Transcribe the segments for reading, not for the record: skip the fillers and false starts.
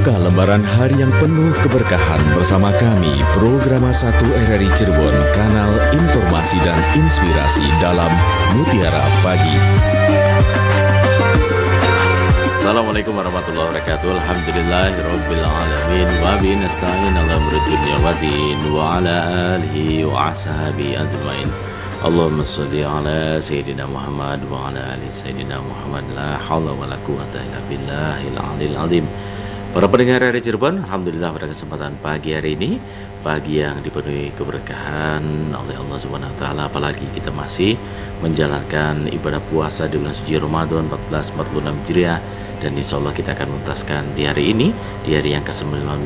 Buka lembaran hari yang penuh keberkahan bersama kami, Programa 1 RRI Cirebon, kanal informasi dan inspirasi dalam Mutiara Pagi. Assalamualaikum warahmatullahi wabarakatuh. Alhamdulillahirabbil alamin wa bihi nasta'in ala umuri dunya waddin wa ala alihi wa ashabihi ajmain. Allahumma shalli ala sayyidina Muhammad wa ala ali sayyidina Muhammad. La haula wala quwata illa billahil aliyil azim. Para pendengar RRI Cirebon, alhamdulillah pada kesempatan pagi hari ini, pagi yang dipenuhi keberkahan oleh Allah Subhanahu wa taala, apalagi kita masih menjalankan ibadah puasa di bulan suci Ramadan 1446 Hijriah, dan insya Allah kita akan menuntaskan di hari ini, di hari yang ke-19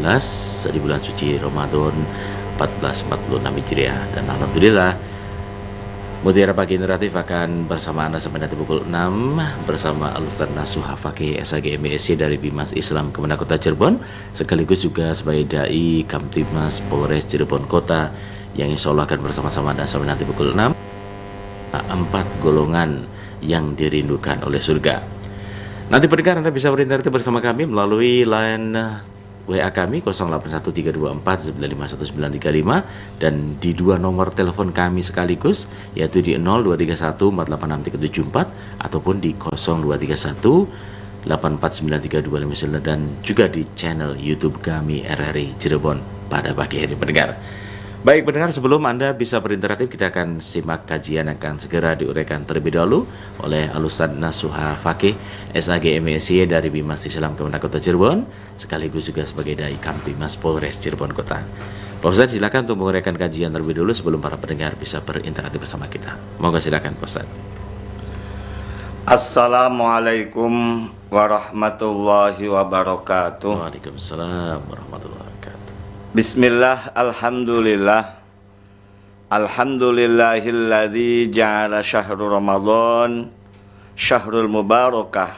di bulan suci Ramadan 1446 Hijriah. Dan alhamdulillah Mutiara Pagi Interaktif akan bersama Anda sampai nanti pukul 6 bersama Al-Ustaz Nasuha Fakih SAG MSc dari Bimas Islam Kemenang Kota Cirebon, sekaligus juga sebagai Dai Kamtibmas Polres Cirebon Kota, yang insya Allah akan bersama-sama Anda sampai nanti pukul 6. 4 golongan yang dirindukan oleh surga. Nanti pendengar Anda bisa berinteraktif bersama kami melalui line WA kami 081324951935 dan di dua nomor telepon kami sekaligus, yaitu di 0231486374 ataupun di 0231849329 dan juga di channel YouTube kami RRI Cirebon pada pagi hari pendengar. Baik pendengar, sebelum Anda bisa berinteraktif, kita akan simak kajian yang akan segera diuraikan terlebih dahulu oleh Al-Ustaz Nasuha Fakih SAG MSc dari Bimas Islam Kemenang Kota Cirebon, sekaligus juga sebagai Dai Kamtibmas Polres Cirebon Kota. Pak Ustaz, silakan untuk menguraikan kajian terlebih dahulu sebelum para pendengar bisa berinteraktif bersama kita. Moga silakan Pak Ustaz. Assalamualaikum warahmatullahi wabarakatuh. Waalaikumsalam warahmatullahi wabarakatuh. Bismillah, alhamdulillah. Alhamdulillahilladzi ja'ala syahrul Ramadan syahrul mubarakah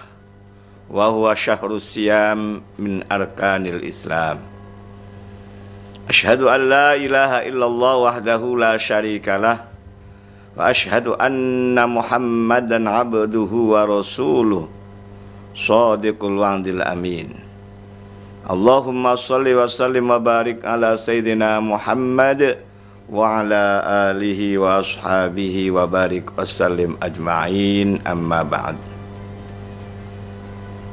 wa huwa syahrus siyam min arkanil Islam. Asyhadu an la ilaha illallah wahdahu la syarikalah wa asyhadu anna Muhammadan abduhu wa rasuluh shadiqul wa'dil amin. Allahumma salli wa sallim wa barik ala sayyidina Muhammad wa ala alihi wa ashabihi wa barik wa sallim ajma'in, amma ba'd.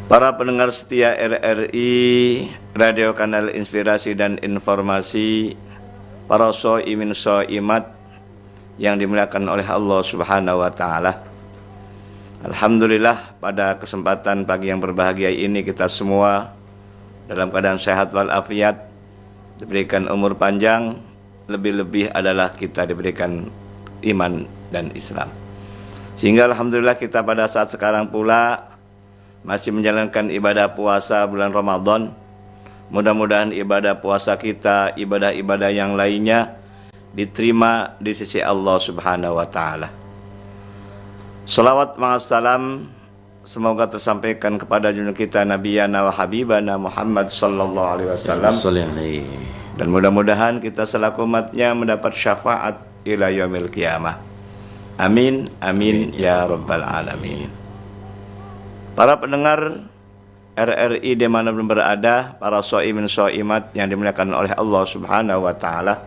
Para pendengar setia RRI, Radio Kanal Inspirasi dan Informasi, para sho'imin sho'imat yang dimuliakan oleh Allah Subhanahu wa ta'ala. Alhamdulillah, pada kesempatan pagi yang berbahagia ini kita semua dalam keadaan sehat walafiat, diberikan umur panjang, lebih-lebih adalah kita diberikan iman dan Islam. Sehingga alhamdulillah kita pada saat sekarang pula masih menjalankan ibadah puasa bulan Ramadan. Mudah-mudahan ibadah puasa kita, ibadah-ibadah yang lainnya diterima di sisi Allah Subhanahu wa taala. Salawat ma'assalam semoga tersampaikan kepada junjungan kita Nabiyana wa Habibana Muhammad sallallahu alaihi wasallam. Dan mudah-mudahan kita selaku umatnya mendapat syafaat ila yaumil qiyamah. Amin, amin, ya rabbal alamin. Para pendengar RRI dimanapun berada, para sho'imin sho'imat yang dimuliakan oleh Allah Subhanahu wa ta'ala,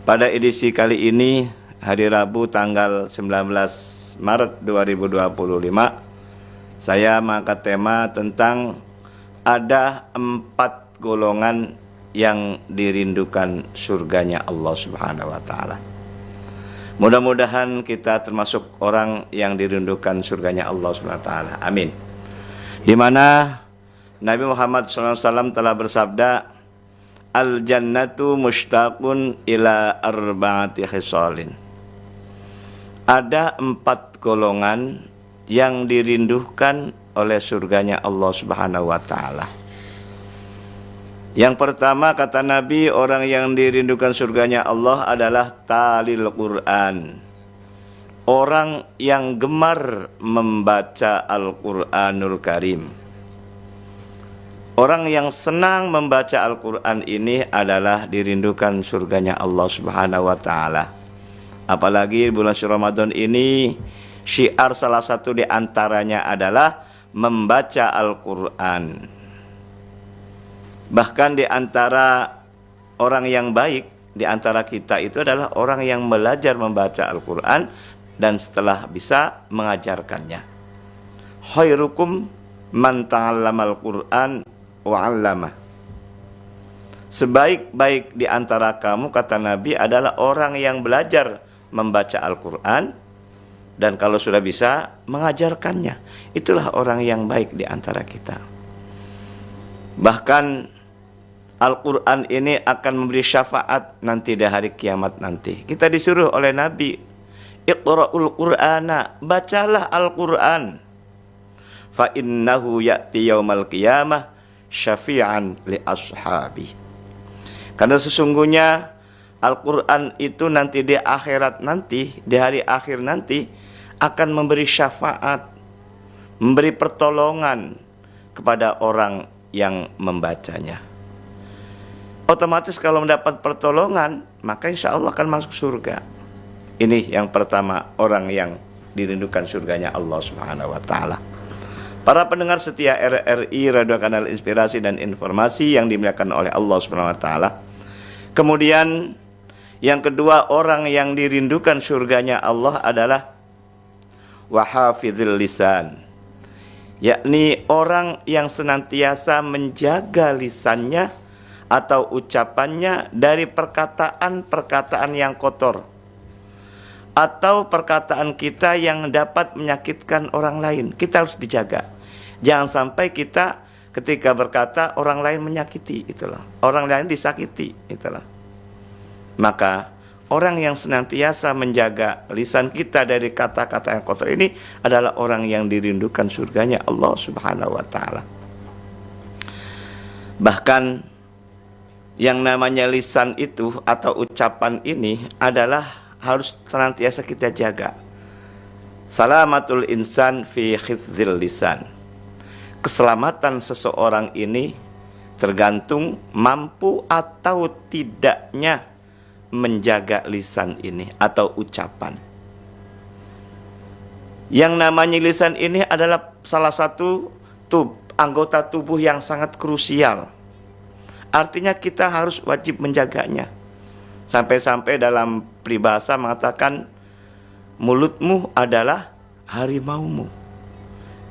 pada edisi kali ini, hari Rabu tanggal 19 Maret 2025, saya mengangkat tema tentang ada 4 golongan yang dirindukan surganya Allah Subhanahu wa ta'ala. Mudah-mudahan kita termasuk orang yang dirindukan surganya Allah Subhanahu wa ta'ala. Amin. Di mana Nabi Muhammad SAW telah bersabda, Al-jannatu mushtaqun ila arba'ati khisalin. Ada 4 golongan yang dirindukan oleh surganya Allah Subhanahu wa ta'ala. Yang pertama, kata Nabi, orang yang dirindukan surganya Allah adalah talil Quran. Orang yang gemar membaca Al-Quranul Karim. Orang yang senang membaca Al-Quran ini adalah dirindukan surganya Allah Subhanahu wa ta'ala. Apalagi bulan Ramadan ini, syiar salah satu di antaranya adalah membaca Al-Quran. Bahkan di antara orang yang baik di antara kita itu adalah orang yang belajar membaca Al-Quran dan setelah bisa mengajarkannya. Khairukum man ta'allamal Qur'an wa 'allamah. Sebaik-baik di antara kamu, kata Nabi, adalah orang yang belajar membaca Al-Quran dan kalau sudah bisa mengajarkannya. Itulah orang yang baik di antara kita. Bahkan Al-Quran ini akan memberi syafaat nanti di hari kiamat nanti. Kita disuruh oleh Nabi, Iqra'ul Qur'ana, bacalah Al-Quran. Fa innahu ya'ti yaumal qiyamah syafi'an li ashabi. Karena sesungguhnya Al-Quran itu nanti di akhirat nanti, di hari akhir nanti akan memberi syafaat, memberi pertolongan kepada orang yang membacanya. Otomatis kalau mendapat pertolongan, maka insya Allah akan masuk surga. Ini yang pertama, orang yang dirindukan surganya Allah Subhanahu wa Ta'ala. Para pendengar setia RRI Radio Kanal Inspirasi dan Informasi yang dimuliakan oleh Allah Subhanahu wa Ta'ala. Kemudian yang kedua, orang yang dirindukan surganya Allah adalah wahafizil lisan, yakni orang yang senantiasa menjaga lisannya atau ucapannya dari perkataan-perkataan yang kotor atau perkataan kita yang dapat menyakitkan orang lain. Kita harus dijaga. Jangan sampai kita ketika berkata orang lain menyakiti, itulah. Orang lain disakiti, itulah. Maka orang yang senantiasa menjaga lisan kita dari kata-kata yang kotor ini adalah orang yang dirindukan surganya Allah Subhanahu wa Ta'ala. Bahkan yang namanya lisan itu atau ucapan ini adalah harus senantiasa kita jaga. Salamatul insan fi hifdzil lisan. Keselamatan seseorang ini tergantung mampu atau tidaknya menjaga lisan ini atau ucapan. Yang namanya lisan ini adalah salah satu anggota tubuh yang sangat krusial. Artinya kita harus wajib menjaganya. Sampai-sampai dalam peribahasa mengatakan mulutmu adalah harimaumu.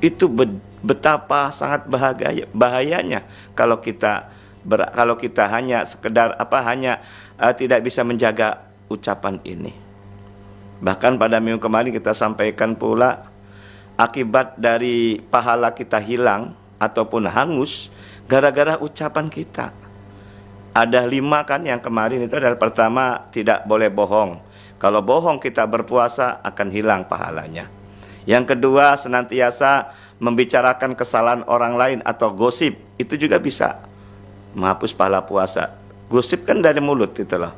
Itu betapa sangat bahayanya kalau kita hanya sekedar tidak bisa menjaga ucapan ini. Bahkan pada minggu kemarin kita sampaikan pula akibat dari pahala kita hilang ataupun hangus gara-gara ucapan kita. Ada 5 kan yang kemarin itu adalah pertama, tidak boleh bohong. Kalau bohong kita berpuasa akan hilang pahalanya. Yang kedua, senantiasa membicarakan kesalahan orang lain atau gosip, itu juga bisa menghapus pahala puasa. Gosip kan dari mulut itulah.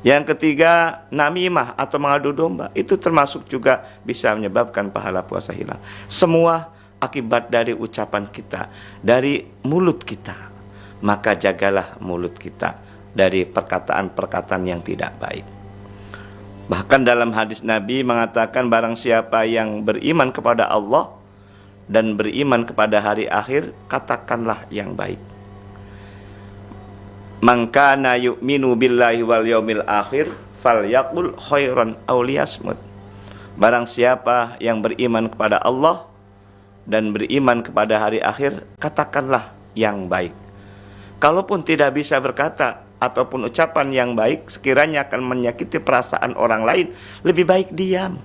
Yang ketiga, namimah atau mengadu domba, itu termasuk juga bisa menyebabkan pahala puasa hilang. Semua akibat dari ucapan kita, dari mulut kita. Maka jagalah mulut kita dari perkataan-perkataan yang tidak baik. Bahkan dalam hadis Nabi mengatakan barang siapa yang beriman kepada Allah dan beriman kepada hari akhir, katakanlah yang baik. Man kana yu'minu billahi wal yaumil akhir falyaqul khairan aw liyasmut. Barang siapa yang beriman kepada Allah dan beriman kepada hari akhir, katakanlah yang baik. Kalaupun tidak bisa berkata ataupun ucapan yang baik sekiranya akan menyakiti perasaan orang lain, lebih baik diam.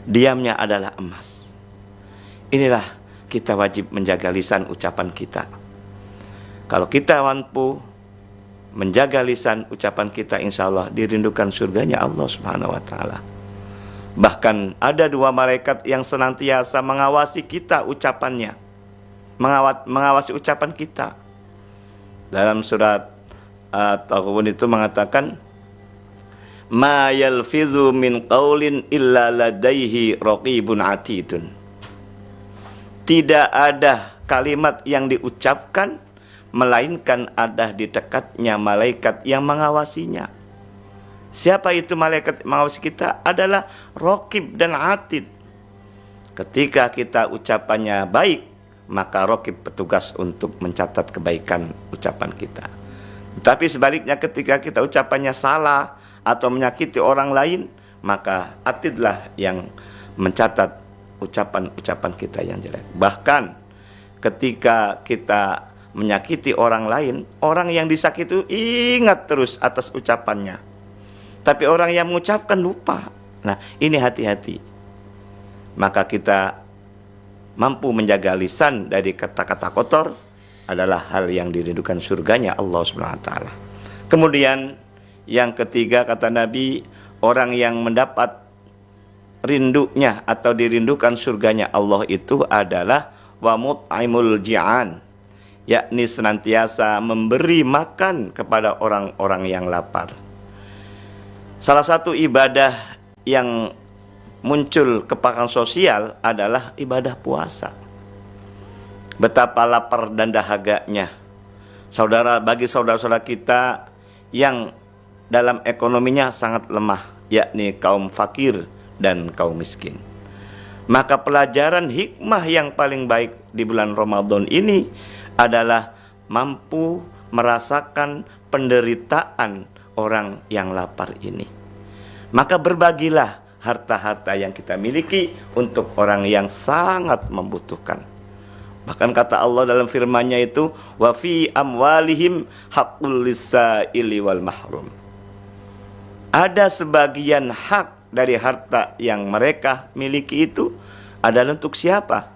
Diamnya adalah emas. Inilah kita wajib menjaga lisan ucapan kita. Kalau kita mampu menjaga lisan ucapan kita, insya Allah dirindukan surganya Allah Subhanahu wa Ta'ala. Bahkan ada 2 malaikat yang senantiasa mengawasi kita ucapannya, mengawasi ucapan kita. Dalam surat At-Taghabun itu mengatakan, ma yalfizu min qaulin illa ladaihi raqibun atidun. Tidak ada kalimat yang diucapkan melainkan ada di dekatnya malaikat yang mengawasinya. Siapa itu malaikat mengawasi kita? Adalah raqib dan atid. Ketika kita ucapannya baik, maka raqib petugas untuk mencatat kebaikan ucapan kita. Tapi sebaliknya ketika kita ucapannya salah atau menyakiti orang lain, maka atidlah yang mencatat ucapan-ucapan kita yang jelek. Bahkan ketika kita menyakiti orang lain, orang yang disakiti ingat terus atas ucapannya. Tapi orang yang mengucapkan lupa. Nah, ini hati-hati. Maka kita mampu menjaga lisan dari kata-kata kotor adalah hal yang dirindukan surganya Allah Subhanahu wa taala. Kemudian yang ketiga kata Nabi, orang yang mendapat rindunya atau dirindukan surganya Allah itu adalah wa mut'imul ji'an, yakni senantiasa memberi makan kepada orang-orang yang lapar. Salah satu ibadah yang muncul kepekaan sosial adalah ibadah puasa. Betapa lapar dan dahaganya bagi saudara-saudara kita yang dalam ekonominya sangat lemah, yakni kaum fakir dan kaum miskin. Maka pelajaran hikmah yang paling baik di bulan Ramadan ini adalah mampu merasakan penderitaan orang yang lapar ini. Maka berbagilah harta-harta yang kita miliki untuk orang yang sangat membutuhkan. Bahkan kata Allah dalam firman-Nya itu, wa fi amwalihim haqqul lisaili wal mahrum. Ada sebagian hak dari harta yang mereka miliki itu adalah untuk siapa?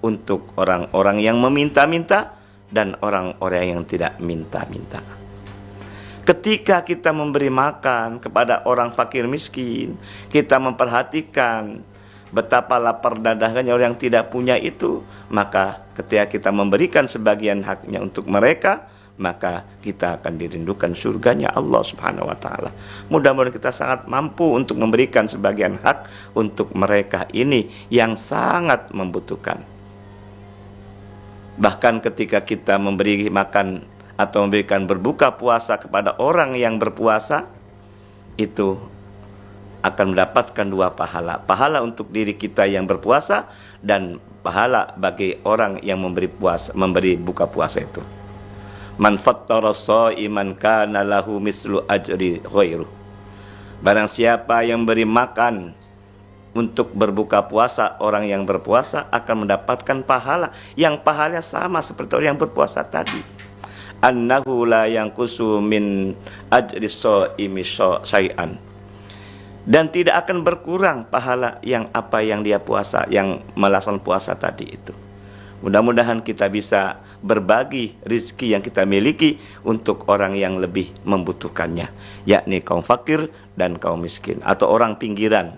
Untuk orang-orang yang meminta-minta dan orang-orang yang tidak minta-minta. Ketika kita memberi makan kepada orang fakir miskin, kita memperhatikan betapa lapar dan dahaganya orang yang tidak punya itu, maka ketika kita memberikan sebagian haknya untuk mereka, maka kita akan dirindukan surganya Allah Subhanahu wa taala. Mudah-mudahan kita sangat mampu untuk memberikan sebagian hak untuk mereka ini yang sangat membutuhkan. Bahkan ketika kita memberi makan atau memberikan berbuka puasa kepada orang yang berpuasa, itu akan mendapatkan dua pahala. Pahala untuk diri kita yang berpuasa dan pahala bagi orang yang memberi buka puasa itu. Man fattara sha'iman kana lahu mislu ajri ghairu. Barang siapa yang beri makan untuk berbuka puasa orang yang berpuasa akan mendapatkan pahala yang pahalanya sama seperti orang yang berpuasa tadi. Annahu la yanqusu min ajri shaimi syai'an. Dan tidak akan berkurang pahala yang dia puasa, yang melaksanakan puasa tadi itu. Mudah-mudahan kita bisa berbagi rizki yang kita miliki untuk orang yang lebih membutuhkannya, yakni kaum fakir dan kaum miskin atau orang pinggiran.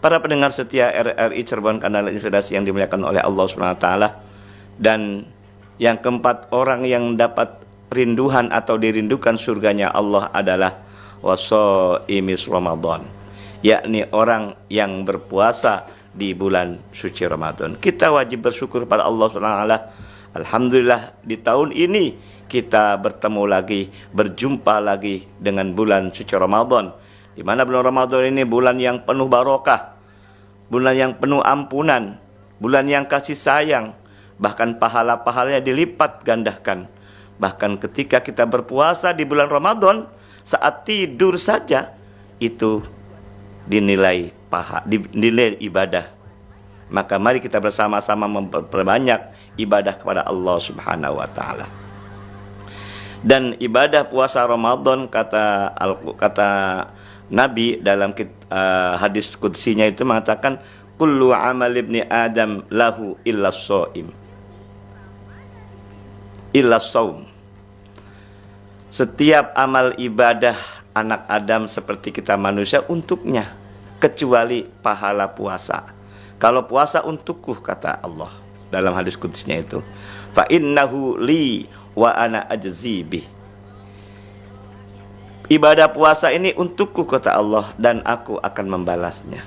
Para pendengar setia RRI Cirebon Kanal Inspirasi yang dimuliakan oleh Allah SWT. Dan yang keempat, orang yang dapat rinduhan atau dirindukan surganya Allah adalah wasaimis Ramadan, yakni orang yang berpuasa di bulan suci Ramadan. Kita wajib bersyukur pada Allah SWT. Alhamdulillah di tahun ini kita bertemu lagi, berjumpa lagi dengan bulan suci Ramadan, di mana bulan Ramadan ini bulan yang penuh barokah, bulan yang penuh ampunan, bulan yang kasih sayang, bahkan pahala-pahalanya dilipat gandakan. Bahkan ketika kita berpuasa di bulan Ramadan, saat tidur saja itu dinilai dinilai ibadah. Maka mari kita bersama-sama memperbanyak ibadah kepada Allah Subhanahu wa taala. Dan ibadah puasa Ramadan kata Nabi dalam hadis qudsinya itu mengatakan kullu amal ibni adam lahu illa shaim illa shaum. Setiap amal ibadah anak Adam seperti kita manusia untuknya, kecuali pahala puasa. Kalau puasa untukku, kata Allah dalam hadis qudsinya itu, fa innahu li wa ana ajzi bih. Ibadah puasa ini untukku, kata Allah, dan aku akan membalasnya.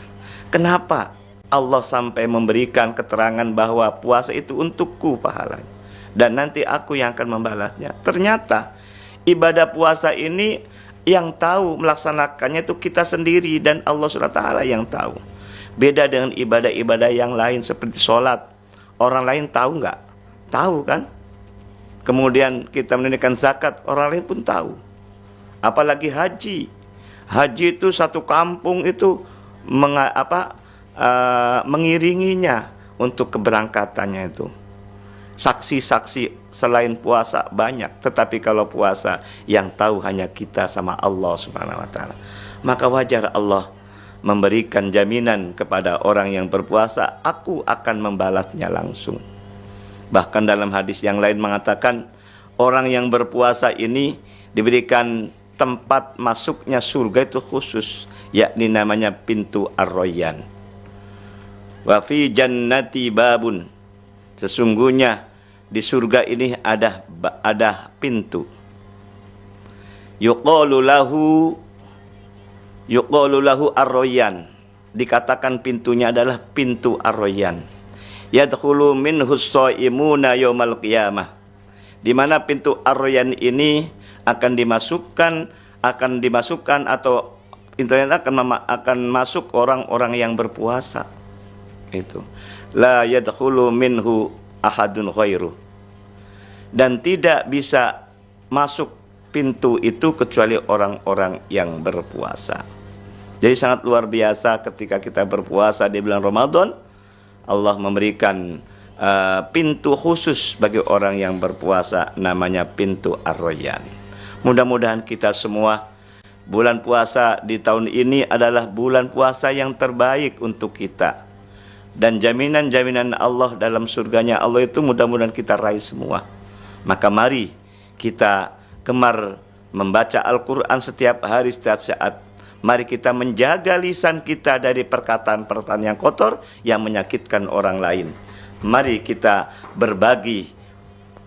Kenapa Allah sampai memberikan keterangan bahwa puasa itu untukku pahalanya, dan nanti aku yang akan membalasnya? Ternyata ibadah puasa ini yang tahu melaksanakannya itu kita sendiri dan Allah SWT yang tahu. Beda dengan ibadah-ibadah yang lain seperti sholat. orang lain tahu nggak? Tahu kan? Kemudian kita menunaikan zakat, orang lain pun tahu. Apalagi haji. Haji itu satu kampung itu mengiringinya untuk keberangkatannya itu. Saksi-saksi selain puasa banyak, tetapi kalau puasa yang tahu hanya kita sama Allah Subhanahu wa taala. Maka wajar Allah memberikan jaminan kepada orang yang berpuasa, aku akan membalasnya langsung. Bahkan dalam hadis yang lain mengatakan, orang yang berpuasa ini diberikan tempat masuknya surga itu khusus, yakni namanya pintu Ar-Rayyan. Wa fi jannati babun, sesungguhnya di surga ini ada pintu. Yuqalu lahu Ar-Rayyan, dikatakan pintunya adalah pintu Ar-Rayyan. Yadkhulu minhu as-shaimuna yaumal qiyamah, di mana pintu Ar-Rayyan ini akan dimasukkan atau intinya akan masuk orang-orang yang berpuasa. Itu la yadkhulu minhu ahadun khairu, dan tidak bisa masuk pintu itu kecuali orang-orang yang berpuasa. Jadi sangat luar biasa ketika kita berpuasa di bulan Ramadan, Allah memberikan pintu khusus bagi orang yang berpuasa, namanya pintu Ar-Rayyan. Mudah-mudahan kita semua, bulan puasa di tahun ini adalah bulan puasa yang terbaik untuk kita. Dan jaminan-jaminan Allah dalam surganya Allah itu mudah-mudahan kita raih semua. Maka mari kita gemar membaca Al-Quran setiap hari, setiap saat. Mari kita menjaga lisan kita dari perkataan-perkataan yang kotor yang menyakitkan orang lain. Mari kita berbagi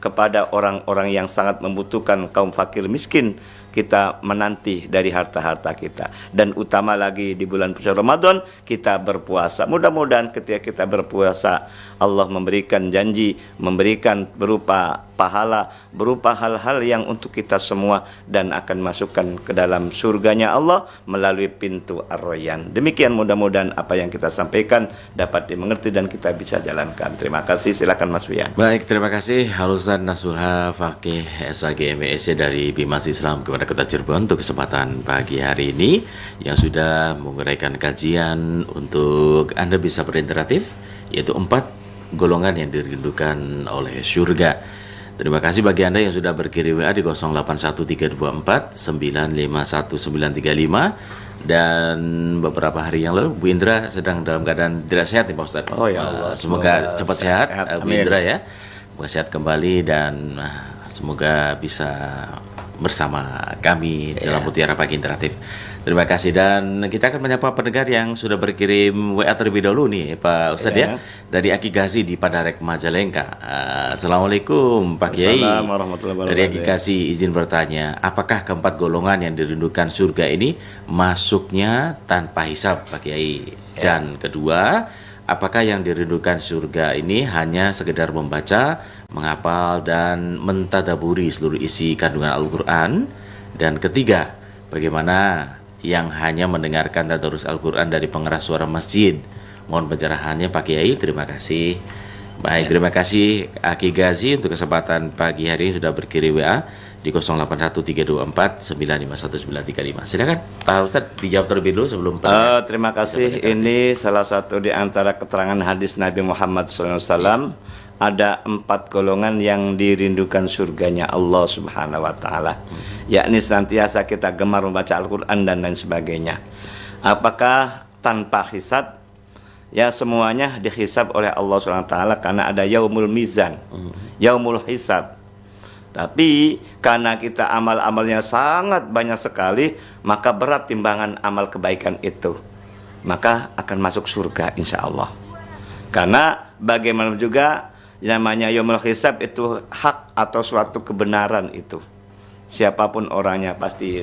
kepada orang-orang yang sangat membutuhkan, kaum fakir miskin. Kita menanti dari harta-harta kita. Dan utama lagi di bulan puasa Ramadan, kita berpuasa. Mudah-mudahan ketika kita berpuasa, Allah memberikan janji, memberikan berupa pahala, berupa hal-hal yang untuk kita semua, dan akan masukkan ke dalam surganya Allah melalui pintu Ar-Rayyan. Demikian mudah-mudahan apa yang kita sampaikan dapat dimengerti dan kita bisa jalankan. Terima kasih, silakan Mas Wian. Baik, terima kasih Al-Ustaz Nasuha Fakih SAG MESC dari Bimas Islam kepada Kota Cirebon untuk kesempatan pagi hari ini yang sudah menguraikan kajian untuk Anda bisa berinteraktif, yaitu 4 golongan yang dirindukan oleh surga. Terima kasih bagi Anda yang sudah berkirim WA di 081324 951935. Dan beberapa hari yang lalu Bu Indra sedang dalam keadaan tidak sehat nih Pak Ustadz. Oh ya Allah, semoga cepat sehat Bu Amin. Indra ya. Semoga sehat kembali dan semoga bisa bersama kami dalam Mutiara Pagi Interaktif. Terima kasih, dan kita akan menyapa pendengar yang sudah berkirim WA terlebih dahulu nih Pak Ustadz ya. Dari Aki Gazi di Padarek Majalengka. Assalamualaikum Pak Kiai. Assalamualaikum warahmatullahi wabarakatuh. Dari Aki Gazi izin bertanya, apakah keempat golongan yang dirindukan surga ini masuknya tanpa hisab Pak Kiai? Dan kedua, apakah yang dirindukan surga ini hanya sekedar membaca, menghafal dan mentadaburi seluruh isi kandungan Al-Quran? Dan ketiga, bagaimana yang hanya mendengarkan tadarus Al-Quran dari pengeras suara masjid? Mohon pencerahannya Pak Kiai, terima kasih. Baik, terima kasih Aki Gazi untuk kesempatan pagi hari ini sudah berkirim WA di 081324951935. Silakan Pak Ustadz dijawab terlebih dulu sebelum terima kasih. Ini salah satu di antara keterangan hadis Nabi Muhammad SAW. Ada 4 golongan yang dirindukan surganya Allah Subhanahu wa Ta'ala, yakni senantiasa kita gemar membaca Al-Quran dan lain sebagainya. Apakah tanpa hisab? Ya, semuanya dihisab oleh Allah Subhanahu wa Ta'ala karena ada yaumul mizan, yaumul hisab. Tapi karena kita amal-amalnya sangat banyak sekali, maka berat timbangan amal kebaikan itu, maka akan masuk surga insya Allah. Karena bagaimana juga namanya yaumul hisab itu hak atau suatu kebenaran itu. Siapapun orangnya pasti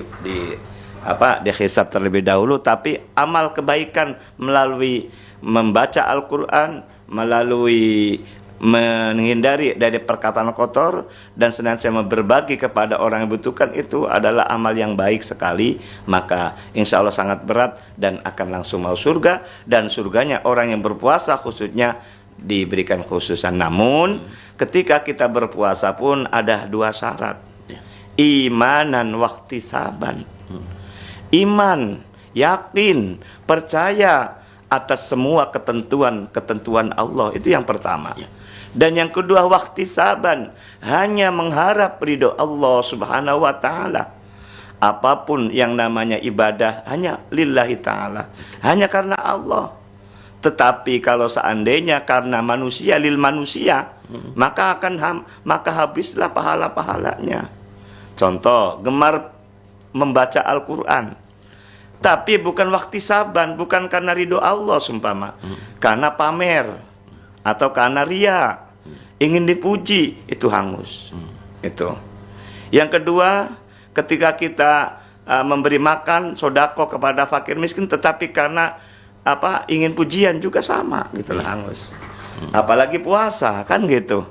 dihisab terlebih dahulu, tapi amal kebaikan melalui membaca Al-Quran, melalui menghindari dari perkataan kotor dan senantiasa berbagi kepada orang yang butuhkan, itu adalah amal yang baik sekali. Maka insya Allah sangat berat dan akan langsung mau surga. Dan surganya orang yang berpuasa khususnya diberikan khususan. Namun ketika kita berpuasa pun ada 2 syarat. Imanan wahtisaban. Iman, yakin, percaya atas semua ketentuan Allah, itu yang pertama. Dan yang kedua wahtisaban, hanya mengharap ridho Allah Subhanahu wa taala. Apapun yang namanya ibadah hanya lillahi ta'ala, hanya karena Allah. Tetapi kalau seandainya karena manusia, lil manusia, maka habislah pahala-pahalanya. Contoh, gemar membaca Al-Quran, tapi bukan wahtisaban, bukan karena ridho Allah sumpama, karena pamer atau karena ria, ingin dipuji, itu hangus. Itu. Yang kedua, ketika kita memberi makan sodako kepada fakir miskin, tetapi karena ingin pujian juga sama, gitulah hangus. Apalagi puasa, kan gitu.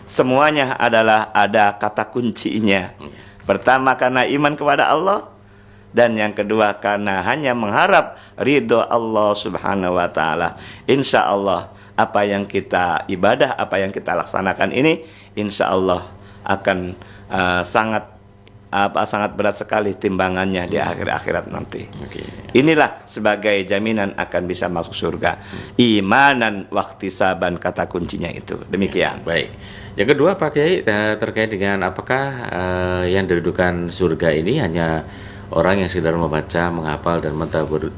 Semuanya adalah ada kata kuncinya. Pertama karena iman kepada Allah, dan yang kedua karena hanya mengharap ridho Allah Subhanahu wa taala. Insya Allah apa yang kita ibadah, apa yang kita laksanakan ini, insya Allah akan sangat berat sekali timbangannya di akhirat nanti. Inilah sebagai jaminan akan bisa masuk surga. Imanan wahtisaban, kata kuncinya itu. Demikian. Baik. Yang kedua Pak Kiai, terkait dengan apakah yang didudukan surga ini hanya orang yang sekedar membaca, menghafal dan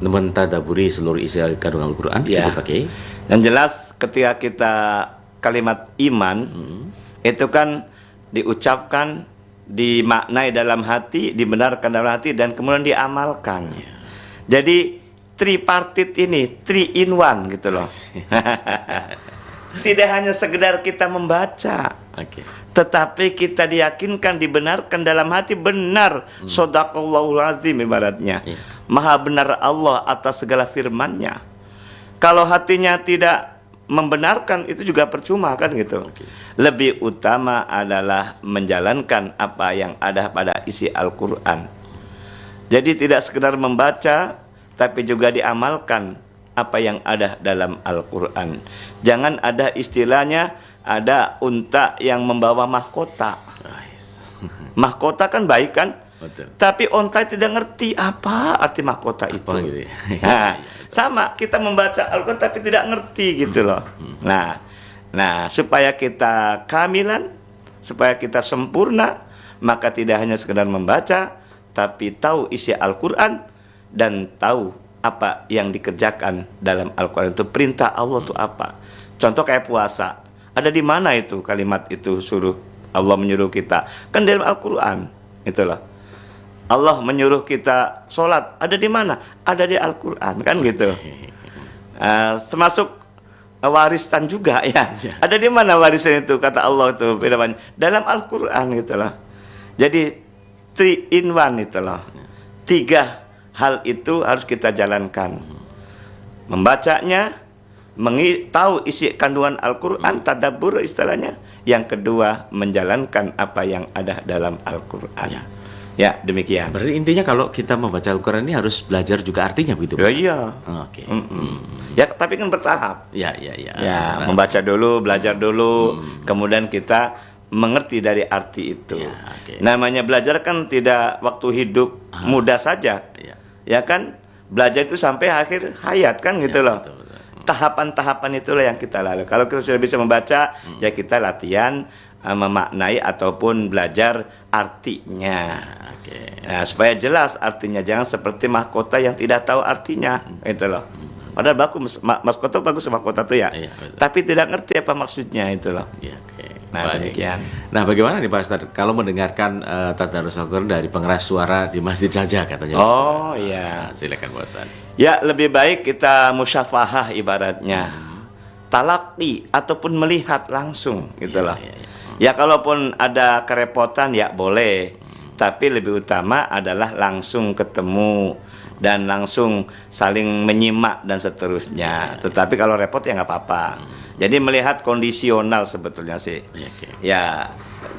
mentadaburi seluruh isi kandungan Al-Qur'an, itu Pak Kiai? Yang jelas ketika kita kalimat iman itu kan diucapkan, dimaknai dalam hati, dibenarkan dalam hati, dan kemudian diamalkan. Jadi tripartit ini, 3 in 1 gitu loh. Tidak hanya sekedar kita membaca, tetapi kita diyakinkan, dibenarkan dalam hati, benar shadaqallahul azim ibaratnya. Maha benar Allah atas segala firman-Nya. Kalau hatinya tidak membenarkan, itu juga percuma, kan gitu. Lebih utama adalah menjalankan apa yang ada pada isi Al-Quran. Jadi tidak sekedar membaca, tapi juga diamalkan apa yang ada dalam Al-Quran. Jangan ada istilahnya, ada unta yang membawa mahkota. Mahkota kan baik kan? Betul. Tapi unta tidak ngerti apa arti mahkota itu. Gitu ya? Nah, sama kita membaca Al-Quran tapi tidak ngerti gitu loh. Nah, supaya kita kamilan, supaya kita sempurna, maka tidak hanya sekedar membaca, tapi tahu isi Al-Quran dan tahu apa yang dikerjakan dalam Al-Quran itu, perintah Allah itu apa. Contoh kayak puasa, ada di mana itu kalimat itu, suruh Allah menyuruh kita, kan dalam Al-Quran. Itulah Allah menyuruh kita sholat, ada di mana? Ada di Al-Quran, kan gitu. Termasuk warisan juga ya. Ada di mana warisan itu, kata Allah itu dalam Al-Quran gitulah. Jadi 3 in 1 itulah. 3 hal itu harus kita jalankan. Membacanya, tahu isi kandungan Al-Quran, tadabbur istilahnya. Yang kedua, menjalankan apa yang ada dalam Al-Quran. Ya, demikian. Berarti intinya kalau kita membaca Al-Quran ini harus belajar juga artinya begitu? Iya. Ya, tapi kan bertahap. Ya, membaca dulu, belajar dulu, kemudian kita mengerti dari arti itu. Namanya belajar kan tidak waktu hidup muda saja. Ya kan, belajar itu sampai akhir hayat kan gitu loh. Tahapan-tahapan itulah yang kita lalui. Kalau kita sudah bisa membaca, ya kita latihan memaknai ataupun belajar artinya. Nah, supaya jelas artinya, jangan seperti mahkota yang tidak tahu artinya, itu loh. Padahal bagus, mahkota bagus mahkota tuh ya, tapi tidak ngerti apa maksudnya, itu loh. Nah, demikian. Nah, bagaimana nih Pak Ustadz kalau mendengarkan tadarus Al-Quran dari pengeras suara di masjid saja katanya? Oh iya. Silakan Pak Ustadz. Ya, lebih baik kita musyafahah ibaratnya, talaqi ataupun melihat langsung, gitulah. Ya, kalaupun ada kerepotan ya boleh, tapi lebih utama adalah langsung ketemu dan langsung saling menyimak dan seterusnya. Tetapi kalau repot ya nggak apa-apa. Jadi melihat kondisional sebetulnya sih. Ya,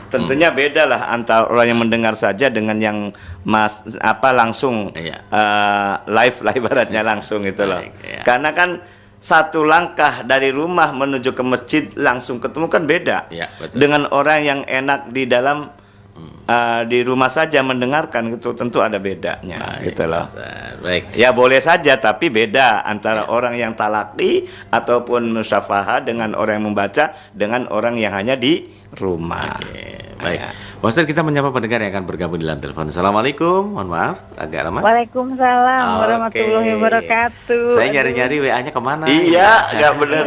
tentunya beda lah antara orang yang mendengar saja dengan yang langsung live lah ibaratnya langsung itu loh. Karena kan satu langkah dari rumah menuju ke masjid langsung ketemu kan beda. Ya, betul. Dengan orang yang enak di dalam di rumah saja mendengarkan gitu, tentu ada bedanya. Baik, Gitu loh. Ustaz. Baik. Ya boleh saja, tapi beda antara orang yang talaki ataupun musyafahah dengan orang yang membaca dengan orang yang hanya di rumah. Oke, baik. Ya. Pak Ustaz, kita menyapa pendengar yang akan bergabung di dalam telepon. Assalamualkum, mohon maaf agak lama. Waalaikumsalam Oke. warahmatullahi wabarakatuh. Saya nyari-nyari WA-nya kemana? Iya, nggak benar.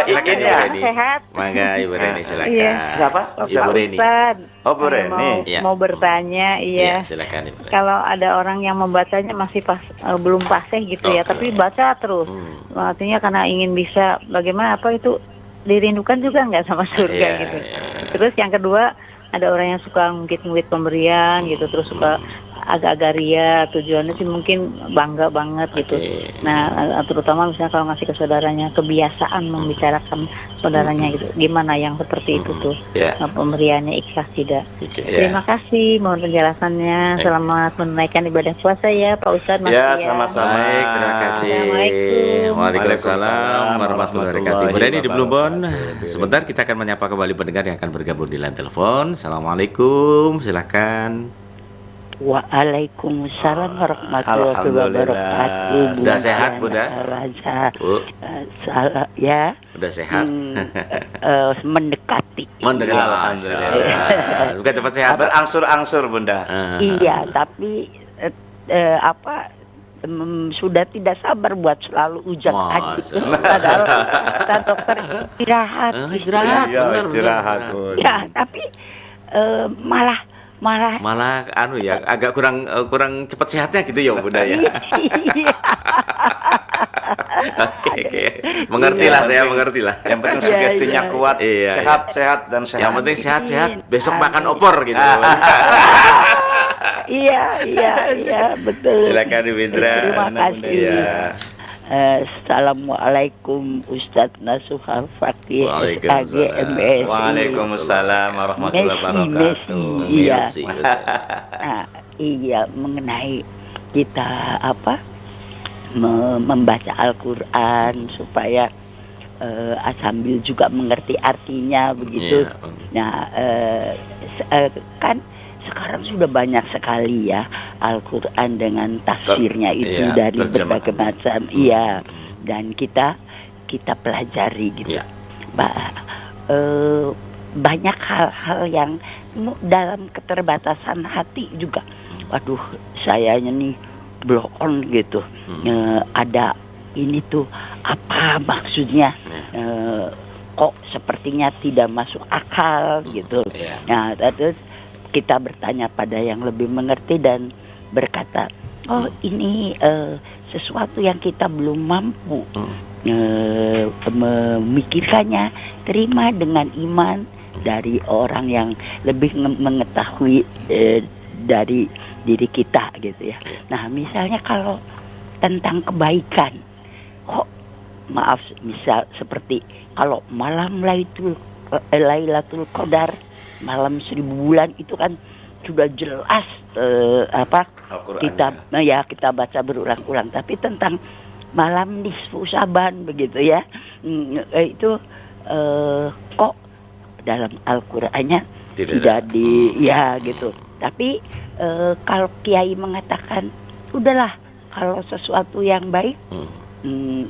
Silakan Ibu Reni. Sehat. Mangga Ibu Reni, silakan. Iya. Siapa? Ibu Reni. Ustaz, Oh, Bu saya Reni. Iya. mau bertanya, Iya, iya. silakan Ibu Reni. Kalau ada orang yang membacanya masih belum fasih gitu ya, Oke. tapi baca terus. Artinya karena ingin bisa bagaimana apa itu dirindukan juga nggak sama surga Iya, gitu. iya. Terus yang kedua, ada orang yang suka ngungkit-ngungkit pemberian gitu, terus suka agak-agak ria, tujuannya sih mungkin bangga banget gitu. Oke. Nah, terutama misalnya kalau ngasih ke saudaranya, kebiasaan membicarakan saudaranya gitu. Gimana yang seperti itu tuh? Ya. Pemberiannya ikhlas tidak? Oke. Ya. Terima kasih, mohon penjelasannya. Baik. Selamat menunaikan ibadah puasa ya, Pak Ustadz. Mas Ya, Tia. sama-sama. Baik, terima kasih. Assalamualaikum. Waalaikumsalam warahmatullahi wabarakatuh. Ibu Reni di Bluebon. wabarakatuh. Sebentar kita akan menyapa kembali pendengar yang akan bergabung di line telepon. Assalamualaikum, silakan. Waalaikumsalam warahmatullahi Alhamdulillah. wabarakatuh. Sudah sehat, Bunda? Raja. Bu, Ya. udah sehat. Mendekati. Mendengar. Alhamdulillah. Bukan cepat sehat. Berangsur-angsur, Bunda. Iya, tapi sudah tidak sabar buat selalu ujak Masa. adik. Padahal kata dokter istirahat. Istirahat. Iya, benar, istirahat, benar. Bun. Ya, tapi malah Malah anu ya, agak kurang cepat sehatnya gitu ya Bunda ya. iya. Oke. Mengertilah, saya mengertilah. Yang penting Iya, sugestinya iya. kuat, Iya, sehat-sehat dan sehat. Yang penting sehat-sehat, besok Amin. makan opor gitu. Iya, betul. Silakan Ibu Indra. Terima kasih. Iya. Assalamualaikum Ustadz Nasuhar Fakih Waalaikumsalam. SAGMS. Waalaikumsalam warahmatullahi wabarakatuh. Iya. Merci. Nah, iya mengenai kita membaca Al-Quran supaya sambil juga mengerti artinya begitu. Iya. Nah, kan sekarang sudah banyak sekali ya Al-Quran dengan tafsirnya itu iya, dari terjemahan. berbagai macam. Iya, dan kita pelajari gitu. Iya. Banyak hal-hal yang dalam keterbatasan hati juga. Waduh, sayanya nih blow on gitu. Ada ini tuh apa maksudnya? Kok sepertinya tidak masuk akal gitu. Iya. Nah, terus kita bertanya pada yang lebih mengerti dan berkata, oh ini sesuatu yang kita belum mampu memikirkannya, terima dengan iman dari orang yang lebih mengetahui dari diri kita gitu ya. Nah, misalnya kalau tentang kebaikan, maaf, misal seperti kalau malam Lailatul Qadar, malam 1000 bulan itu kan sudah jelas kita baca berulang-ulang, tapi tentang malam nisfu Syaban begitu ya, itu kok dalam Al-Qur'annya tidak ya gitu. Tapi kalau kiai mengatakan udahlah, kalau sesuatu yang baik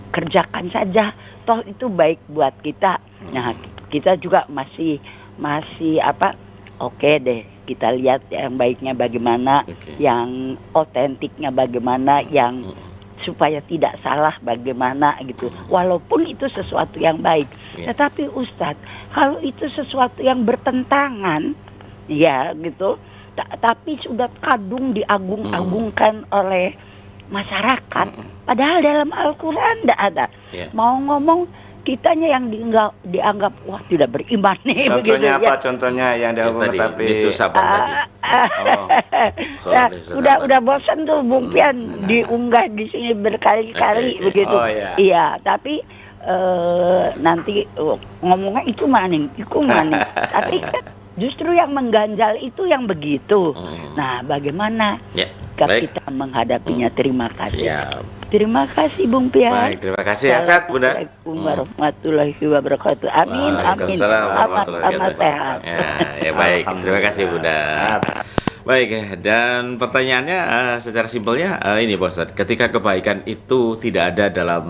kerjakan saja, toh itu baik buat kita. Nah, kita juga masih oke deh, kita lihat yang baiknya bagaimana, yang otentiknya bagaimana, yang supaya tidak salah bagaimana gitu. Walaupun itu sesuatu yang baik, tetapi Ustadz, kalau itu sesuatu yang bertentangan ya gitu, tapi sudah kadung diagung-agungkan oleh masyarakat, padahal dalam Al-Quran tidak ada. Mau ngomong kitanya yang dianggap wah tidak beriman nih. Contohnya begitu, apa? ya. Contohnya yang dahulu tapi susah udah bosan tuh Bung Pian diunggah di sini berkali-kali begitu. Oh, iya. Iya, tapi nanti ngomongnya itu maning. Tapi kan justru yang mengganjal itu yang begitu. Nah, bagaimana kita menghadapinya? Terima kasih. Terima kasih Bung Pian. Baik, terima kasih ya Ustaz, Bunda. Assalamualaikum warahmatullahi wabarakatuh. Amin, amin. Amat sehat. Ya baik, terima kasih Bunda. Baik ya, dan pertanyaannya secara simpelnya ini Pak Ustadz, ketika kebaikan itu tidak ada dalam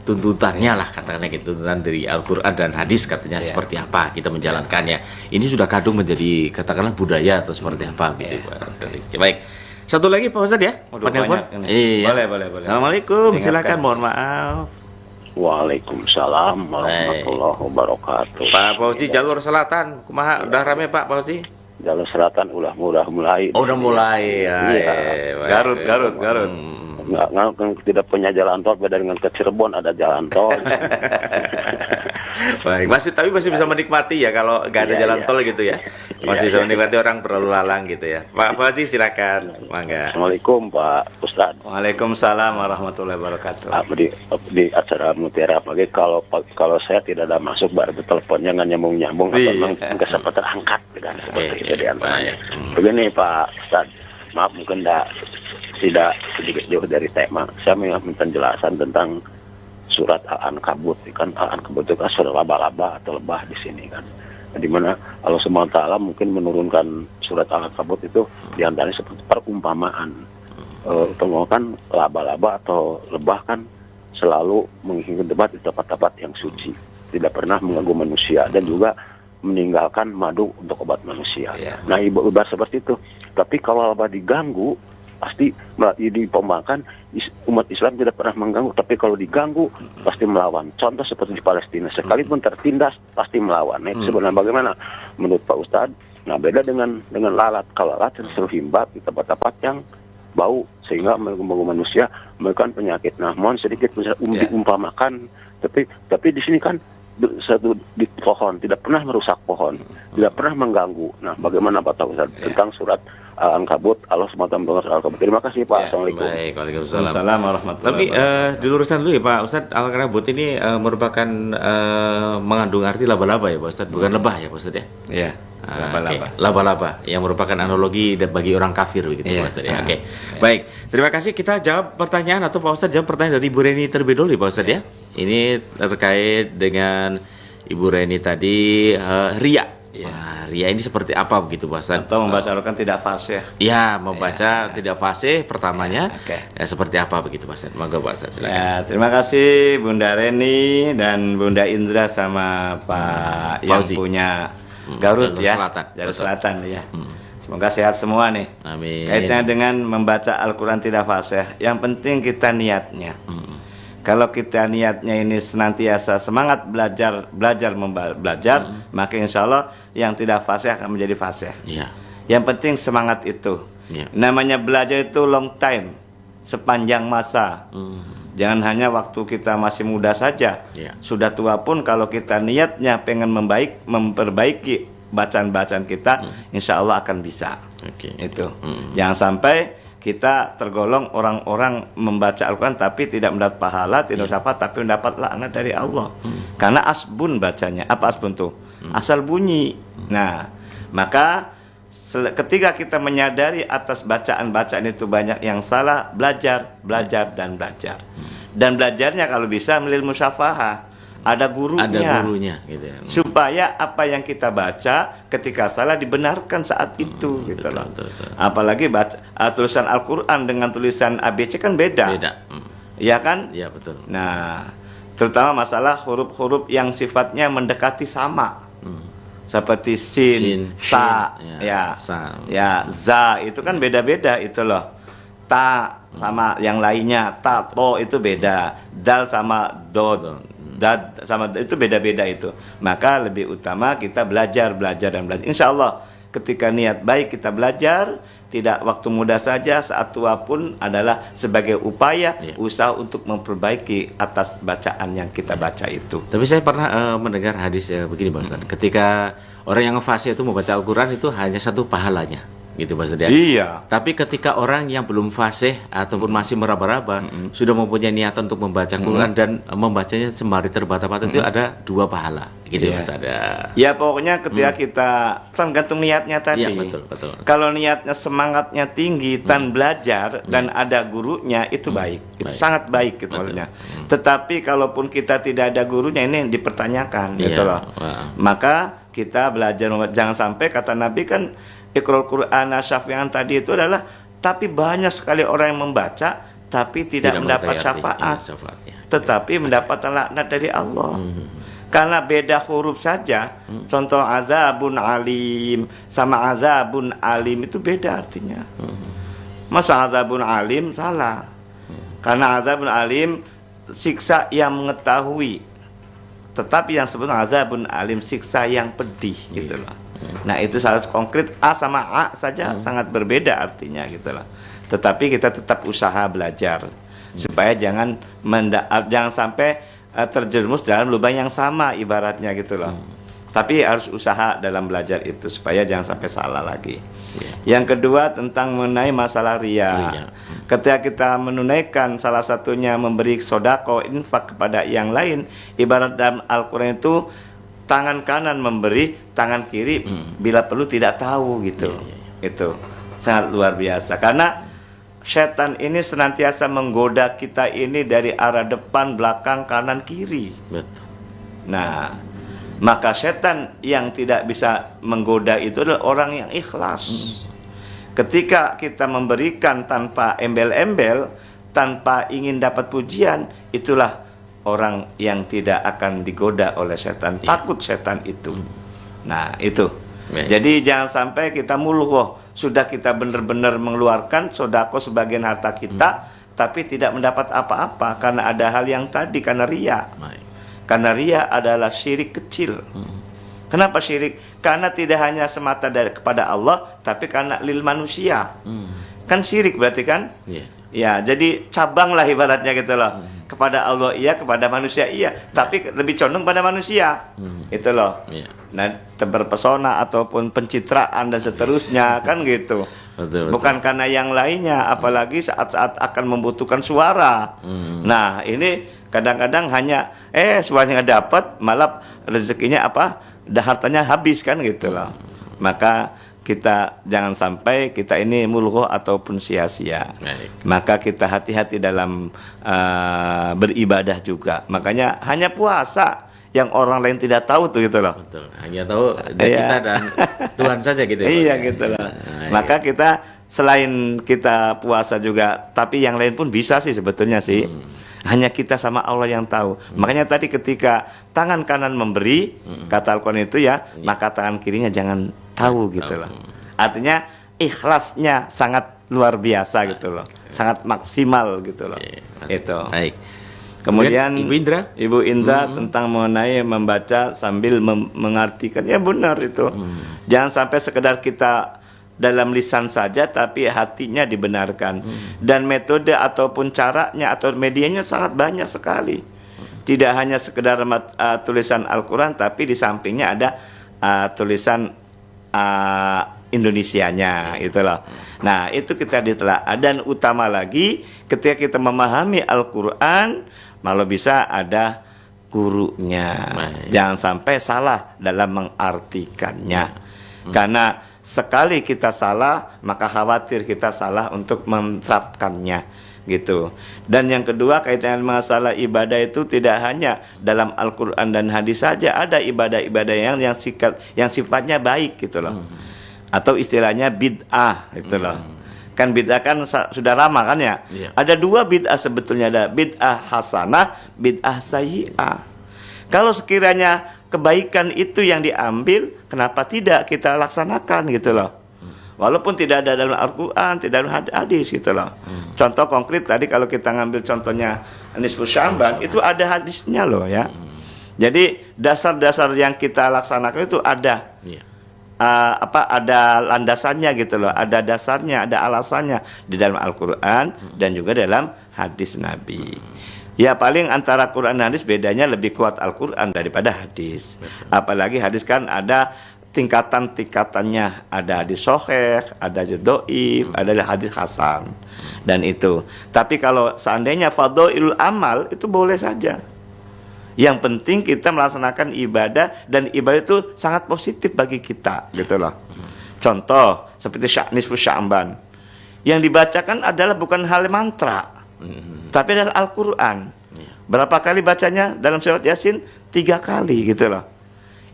tuntutannya lah, katakanlah gitu, tuntutan dari Al-Quran dan hadis katanya seperti apa kita menjalankannya, ini sudah kadung menjadi katakanlah budaya atau seperti apa gitu Pak. Baik, satu lagi Pak Ustadz ya, boleh. Assalamualaikum, silakan, mohon maaf. Waalaikumsalam warahmatullahi wabarakatuh. Pak Fauzi, jalur selatan kumaha, udah rame Pak Fauzi? Jalur selatan udah mulai. Oh, udah mulai ya. Garut. Nggak, tidak punya jalan tol, beda dengan ke Cirebon ada jalan tol. Baik, tapi masih bisa menikmati ya kalau nggak ada jalan tol gitu ya. Masih bisa menikmati orang berlalu lalang gitu ya. Pak Fauzi silakan, mangga. Assalamualaikum Pak Ustadz. Waalaikumsalam warahmatullahi wabarakatuh. Di acara Mutiara pagi kalau saya tidak ada masuk berarti teleponnya nggak nyambung atau nggak sempat terangkat kan, seperti itu di antaranya. Begini Pak Ustadz, maaf mungkin tidak sedikit jauh dari tema. Saya minta penjelasan tentang surat Al-Ankabut. Kan Al-Ankabut itu kan surat laba-laba atau lebah di sini kan. Di mana Allah SWT mungkin menurunkan surat Al-Ankabut itu diantaranya seperti perumpamaan. Kan laba-laba atau lebah kan selalu mengikuti tempat di tempat-tempat yang suci, tidak pernah mengganggu manusia dan juga meninggalkan madu untuk obat manusia. Nah, ibarat seperti itu. Tapi kalau lebah diganggu, pasti dipompakan. Umat Islam tidak pernah mengganggu, tapi kalau diganggu pasti melawan. Contoh seperti di Palestina, sekalipun tertindas pasti melawan. Nah, itu sebenarnya bagaimana menurut Pak Ustadz? Nah, beda dengan lalat. Kalau lalat selalu himbab di tempat-tempat yang bau sehingga mengganggu manusia, melakukan penyakit. Nah, mohon sedikit diumpamakan, tapi di sini kan satu di pohon tidak pernah merusak pohon, tidak pernah mengganggu. Nah, bagaimana Pak Ustadz tentang surat Al-Ankabut, Allah SWT Al-Ankabut. Terima kasih Pak. Assalamualaikum. Baik, waalaikumsalam warahmatullahi wabarakatuh. Tapi diluruskan dulu ya Pak Ustadz, Al-Ankabut ini merupakan mengandung arti laba-laba ya Pak Ustadz, bukan lebah ya Pak Ustadz ya? Iya. Laba-laba yang merupakan analogi bagi orang kafir begitu Pak Ustadz ya. Oke. Baik, terima kasih. Kita jawab pertanyaan atau Pak Ustadz jawab pertanyaan dari Ibu Reni terlebih dulu Pak Ustadz ya. Ini terkait dengan Ibu Reni tadi ria. Wah, ria ini seperti apa begitu Pak Ustadz? Atau membaca Al-Quran tidak fasih. Ya, membaca tidak fasih pertamanya. Seperti apa begitu Pak Ustadz? Monggo Pak Ustadz, silakan. Ya, terima kasih Bunda Reni dan Bunda Indra sama Pak yang Fauzi. Punya Garut Jalur ya. Selatan. Jalur Selatan ya. Semoga sehat semua nih. Amin. Kaitannya dengan membaca Al-Quran tidak fasih, yang penting kita niatnya. Kalau kita niatnya ini senantiasa semangat belajar, maka insya Allah yang tidak fasih akan menjadi fasih. Yang penting semangat itu. Namanya belajar itu long time, sepanjang masa. Jangan hanya waktu kita masih muda saja. Sudah tua pun kalau kita niatnya pengen memperbaiki bacaan-bacaan kita, insya Allah akan bisa. Itu. Jangan sampai kita tergolong orang-orang membaca Al-Quran tapi tidak mendapat pahala, tidak syafaat, tapi mendapat laknat dari Allah. Karena asbun bacanya. Apa asbun tuh? Asal bunyi. Nah, maka ketika kita menyadari atas bacaan-bacaan itu banyak yang salah, belajar. Dan belajarnya kalau bisa melalui musyafahah. Ada gurunya gitu ya. Supaya apa yang kita baca ketika salah dibenarkan saat itu gitu loh. Apalagi tulisan Al-Quran dengan tulisan ABC kan beda. Iya kan? Iya, betul. Nah, terutama masalah huruf-huruf yang sifatnya mendekati sama. Seperti sin, sa, za itu kan beda-beda itu loh. Ta sama yang lainnya, ta, to itu beda. Dal sama do, dad sama itu beda-beda itu. Maka lebih utama kita belajar. Insya Allah ketika niat baik kita belajar, tidak waktu muda saja, saat tua pun adalah sebagai upaya usaha untuk memperbaiki atas bacaan yang kita baca itu. Tapi saya pernah mendengar hadis begini Pak Ustadz, ketika orang yang fasih itu membaca Al-Quran itu hanya satu pahalanya gitu Pak Ustadz ya. Iya. Tapi ketika orang yang belum fasih ataupun masih meraba-raba sudah mempunyai niatan untuk membaca Quran dan membacanya sembari terbata-bata itu ada 2 pahala gitu Iya. Mas ada. Ya pokoknya ketika kita tergantung niatnya tadi. Iya, betul. Kalau niatnya semangatnya tinggi dan belajar dan ada gurunya itu baik. Itu Baik. sangat baik gitu Betul. maksudnya. Tetapi kalaupun kita tidak ada gurunya ini dipertanyakan gitu Iya. loh. Wah. Maka kita belajar jangan sampai kata Nabi kan Iqra'ul Qur'ana syafi'an tadi itu adalah tapi banyak sekali orang yang membaca tapi tidak mendapat mengetahui arti. syafaat. Iya, syafaatnya. Tetapi mendapat laknat dari Allah. Karena beda huruf saja. Contoh azabun alim sama azabun alim itu beda artinya. Masa azabun alim salah? Karena azabun alim siksa yang mengetahui. Tetapi yang sebut azabun alim siksa yang pedih gitu loh. Nah, itu salah konkret A sama A saja sangat berbeda artinya gitu loh. Tetapi kita tetap usaha belajar supaya jangan sampai terjerumus dalam lubang yang sama ibaratnya gitu loh. Tapi harus usaha dalam belajar itu supaya jangan sampai salah lagi. Yang kedua tentang mengenai masalah ria. Ketika kita menunaikan salah satunya memberi sodako infak kepada yang lain, ibarat dalam Al-Quran itu tangan kanan memberi, tangan kiri bila perlu tidak tahu gitu. Itu sangat luar biasa karena setan ini senantiasa menggoda kita ini dari arah depan, belakang, kanan, kiri. Betul. Nah, maka setan yang tidak bisa menggoda itu adalah orang yang ikhlas. Ketika kita memberikan tanpa embel-embel, tanpa ingin dapat pujian, itulah orang yang tidak akan digoda oleh setan. Takut setan itu. Nah, itu. Jadi jangan sampai kita muluh, sudah kita benar-benar mengeluarkan sodako sebagian harta kita, tapi tidak mendapat apa-apa karena ada hal yang tadi, karena ria. Karena ria adalah syirik kecil. Kenapa syirik? Karena tidak hanya semata kepada Allah, tapi karena lil manusia. Kan syirik berarti kan? Ya, jadi cabang lah ibaratnya gitu loh. Kepada Allah iya, kepada manusia iya, tapi lebih condong pada manusia. Itu loh. Nah, terpesona ataupun pencitraan dan seterusnya kan gitu. Betul. Bukan karena yang lainnya, apalagi saat-saat akan membutuhkan suara. Nah, ini kadang-kadang hanya suaranya nggak dapat, malah rezekinya hartanya habis kan gitu loh. Maka kita jangan sampai kita ini mulgho ataupun sia-sia. Maka kita hati-hati dalam beribadah juga. Makanya hanya puasa yang orang lain tidak tahu tuh gitu loh. Betul. Hanya tahu dari kita dan Tuhan saja gitu. Iya gitu loh. Maka kita selain kita puasa juga, tapi yang lain pun bisa sih sebetulnya sih. Hanya kita sama Allah yang tahu. Makanya tadi ketika tangan kanan memberi, kata Al-Quran itu maka tangan kirinya jangan tahu gitu loh. Artinya ikhlasnya sangat luar biasa gitu loh. Sangat maksimal gitu loh. Itu. Baik. Kemudian Ibu Indra, tentang mengenai membaca sambil mengartikan. Ya benar itu. Jangan sampai sekedar kita dalam lisan saja tapi hatinya dibenarkan. Dan metode ataupun caranya atau medianya sangat banyak sekali. Tidak hanya sekedar tulisan Al-Quran, tapi di sampingnya ada tulisan Indonesianya itulah. Nah, itu kita ditelaah. Dan utama lagi ketika kita memahami Al-Quran, malah bisa ada gurunya. Jangan sampai salah dalam mengartikannya. Karena sekali kita salah, maka khawatir kita salah untuk menerapkannya gitu. Dan yang kedua kaitan dengan masalah ibadah itu tidak hanya dalam Al-Quran dan hadis saja, ada ibadah-ibadah yang sifatnya baik gitu loh. Atau istilahnya bid'ah gitu loh. Kan bid'ah kan sudah lama kan ya. Ada dua bid'ah sebetulnya, ada bid'ah hasanah, bid'ah sayyi'ah. Kalau sekiranya kebaikan itu yang diambil, kenapa tidak kita laksanakan gitu loh. Walaupun tidak ada dalam Al-Quran, tidak dalam hadis gitu loh. Contoh konkret tadi kalau kita ngambil contohnya Nisfu Sya'ban, itu ada hadisnya loh ya. Jadi dasar-dasar yang kita laksanakan itu ada. Ada landasannya gitu loh, ada dasarnya, ada alasannya di dalam Al-Quran dan juga dalam hadis Nabi. Ya paling antara Quran dan hadis bedanya lebih kuat Al-Quran daripada hadis. Apalagi hadis kan ada tingkatan-tingkatannya, ada hadis sahih, ada hadis dhaif, ada hadis hasan dan itu. Tapi kalau seandainya fadhailul amal itu boleh saja. Yang penting kita melaksanakan ibadah, dan ibadah itu sangat positif bagi kita, gitu loh. Contoh seperti nisfu Sya'ban, yang dibacakan adalah bukan hal mantra, tapi adalah Al-Quran. Berapa kali bacanya dalam surat Yasin? 3 kali, gitu loh.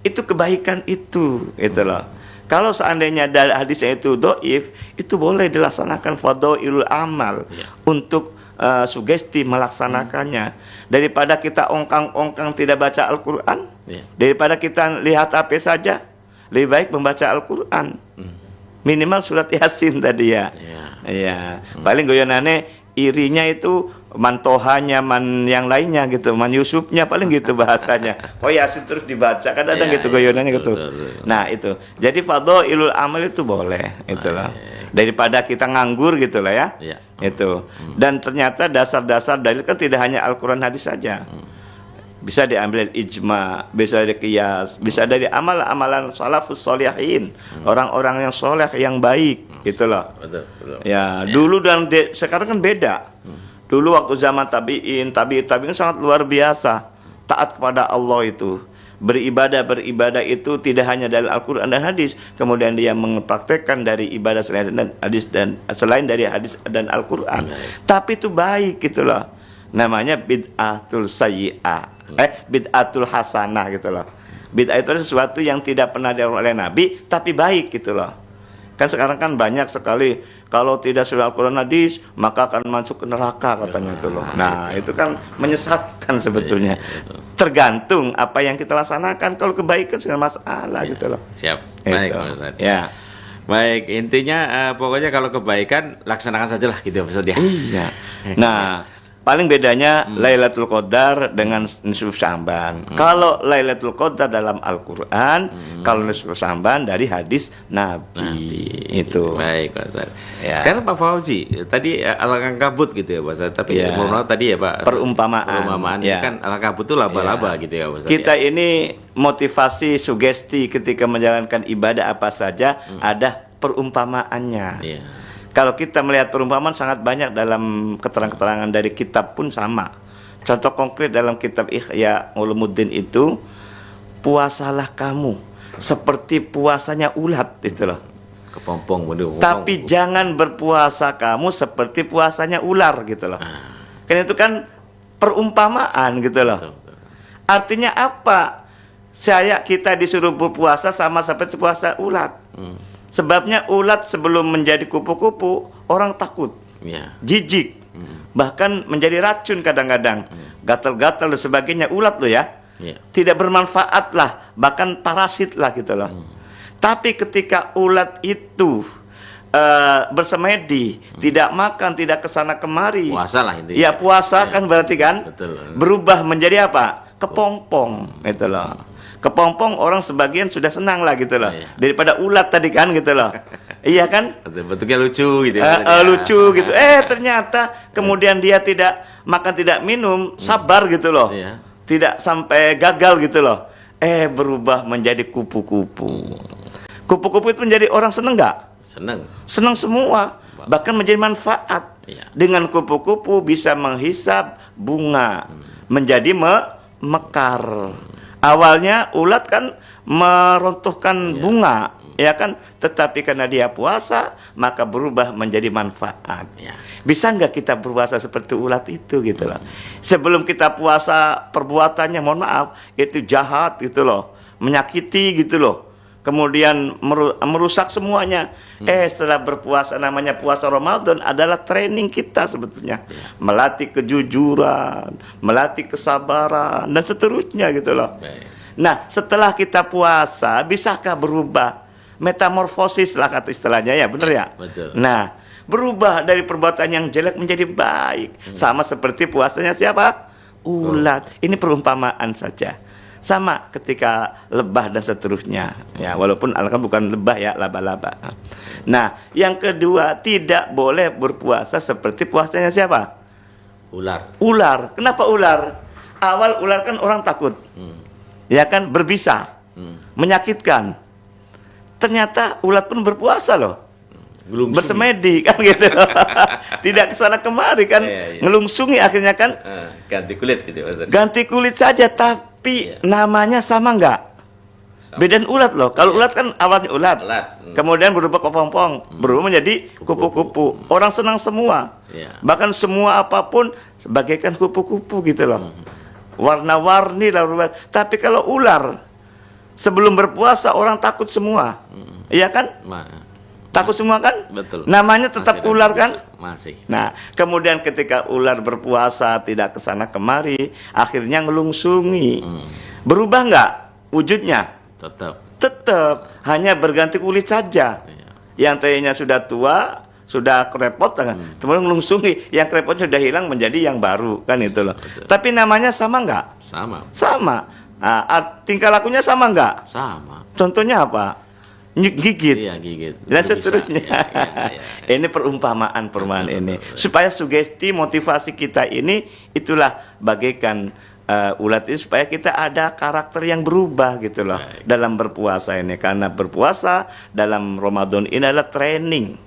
Itu kebaikan itu, gitu loh. Kalau seandainya dari hadisnya itu doif, itu boleh dilaksanakan fadhailul amal untuk sugesti melaksanakannya. Daripada kita ongkang-ongkang tidak baca Al-Quran, daripada kita lihat HP saja, lebih baik membaca Al-Quran. Minimal surat Yasin tadi ya. Paling goyonane irinya itu mantohanya, yang lainnya gitu, Yusufnya paling gitu bahasanya. Oh Yasin terus dibaca, kadang-kadang gitu goyonannya gitu. Nah itu, jadi fadhailul amal itu boleh, itulah. Daripada kita nganggur gitu lah ya. Itu. Dan ternyata dasar-dasar dalil kan tidak hanya Al-Quran, hadis saja. Bisa diambil ijma, bisa dari qiyas, bisa dari amalan-amalan salafus sholihin, orang-orang yang soleh yang baik, gitu loh. Ya, dulu dan sekarang kan beda. Dulu waktu zaman tabi'in sangat luar biasa taat kepada Allah itu. Beribadah itu tidak hanya dari Al-Quran dan hadis, kemudian dia mempraktekkan dari ibadah selain dari hadis dan Al-Quran. Tapi itu baik, gitu loh. Namanya bid'atul sayyi'ah, bid'atul hasanah, gitu loh. Bid'ah itu sesuatu yang tidak pernah dilakukan oleh Nabi tapi baik, gitu loh. Kan sekarang kan banyak sekali, kalau tidak sudah Al-Quran hadis maka akan masuk ke neraka, katanya itu loh. Nah itu kan menyesatkan sebetulnya. Tergantung apa yang kita laksanakan. Kalau kebaikan segala masalah, gitu loh. Siap. Baik, Ustaz. Ya. Baik, intinya pokoknya kalau kebaikan laksanakan sajalah, gitu ya Ustaz ya. Iya. Nah, paling bedanya Lailatul Qadar dengan nisfu Sya'ban. Kalau Lailatul Qadar dalam Al-Quran, kalau nisfu Sya'ban dari hadis Nabi. Itu. Baik, Pak Ustaz. Ya. Karena Pak Fauzi tadi alangkah kabut gitu ya Pak Ustaz. Tapi mohon maaf tadi ya Pak. Perumpamaan ini kan alangkah kabut itu laba-laba gitu ya Pak Ustaz. Kita ini motivasi, sugesti ketika menjalankan ibadah apa saja ada perumpamaannya. Kalau kita melihat perumpamaan sangat banyak dalam keterangan-keterangan dari kitab pun sama. Contoh konkret dalam kitab Ihya Ulumuddin itu, puasalah kamu seperti puasanya ulat, itu loh. Kepompong. Tapi jangan berpuasa kamu seperti puasanya ular, gitu loh. Kan itu kan perumpamaan, gitu loh. Artinya apa? Kita disuruh berpuasa sama seperti puasa ulat. Sebabnya ulat sebelum menjadi kupu-kupu orang takut, jijik, bahkan menjadi racun kadang-kadang, gatal-gatal dan sebagainya. Ulat loh ya, tidak bermanfaat lah, bahkan parasit lah, gitu loh. Tapi ketika ulat itu bersemedi, tidak makan, tidak kesana kemari, puasa lah intinya. Ya puasa kan berarti kan. Betul. Berubah menjadi apa? Kepompong, gitu loh. Kepompong orang sebagian sudah senang lah, gitu loh. Daripada ulat tadi kan, gitu loh. Iya kan? Bentuknya lucu gitu. Lucu gitu. Ternyata kemudian dia tidak makan, tidak minum, sabar gitu loh. Tidak sampai gagal gitu loh. Berubah menjadi kupu-kupu. Kupu-kupu itu menjadi orang seneng nggak? Senang semua. Bahkan menjadi manfaat. Dengan kupu-kupu bisa menghisap bunga menjadi mekar. Awalnya ulat kan meruntuhkan bunga, ya kan? Tetapi karena dia puasa, maka berubah menjadi manfaat. Bisa nggak kita berpuasa seperti ulat itu, gitu loh? Sebelum kita puasa, perbuatannya mohon maaf itu jahat, gitu loh, menyakiti, gitu loh. Kemudian merusak semuanya. Setelah berpuasa, namanya puasa Ramadan adalah training kita sebetulnya. Melatih kejujuran, melatih kesabaran, dan seterusnya, gitu loh. Nah, setelah kita puasa, bisakah berubah? Metamorfosis lah kata istilahnya, ya benar ya? Betul. Nah, berubah dari perbuatan yang jelek menjadi baik. Sama seperti puasanya siapa? Ulat. Ini perumpamaan saja. Sama ketika lebah dan seterusnya, ya, walaupun kan bukan lebah ya, laba-laba. Nah, yang kedua, tidak boleh berpuasa seperti puasanya siapa? Ular. Kenapa ular? Awal ular kan orang takut, ya kan, berbisa, menyakitkan. Ternyata ulat pun berpuasa loh. bersemedi kan gitu. Tidak kesana kemari kan, ngelungsungi akhirnya kan. Ganti kulit gitu Ustaz. Ganti kulit saja, tapi namanya sama nggak? Bedain ulat loh. Kalau ulat kan awalnya ulat. Kemudian berubah kepompong, berubah menjadi kupu-kupu. Orang senang semua. Bahkan semua apapun bagaikan kupu-kupu gitu loh. Warna-warni lah. Tapi kalau ular, sebelum berpuasa orang takut semua. Iya kan? Takut semua kan? Betul. Namanya tetap masih ular kan? Masih. Nah, kemudian ketika ular berpuasa tidak kesana kemari, akhirnya ngelungsungi. Berubah nggak wujudnya? Tetap. Hanya berganti kulit saja. Yang tadinya sudah tua, sudah kerepotan, kemudian ngelungsungi, yang kerepotnya sudah hilang menjadi yang baru kan itu loh. Tapi namanya sama nggak? Sama. Nah, tingkah lakunya sama nggak? Sama. Contohnya apa? Gigit. Iya, gigit. Dan seterusnya. Ini perumpamaan ini. Supaya sugesti motivasi kita ini itulah bagaikan ulat ini, supaya kita ada karakter yang berubah gitu loh dalam berpuasa ini. Karena berpuasa dalam Ramadan ini adalah training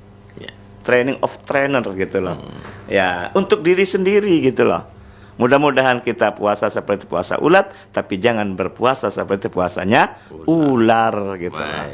of trainer gitu loh. Ya, untuk diri sendiri gitu loh. Mudah-mudahan kita puasa seperti puasa ulat, tapi jangan berpuasa seperti puasanya ular gitu loh.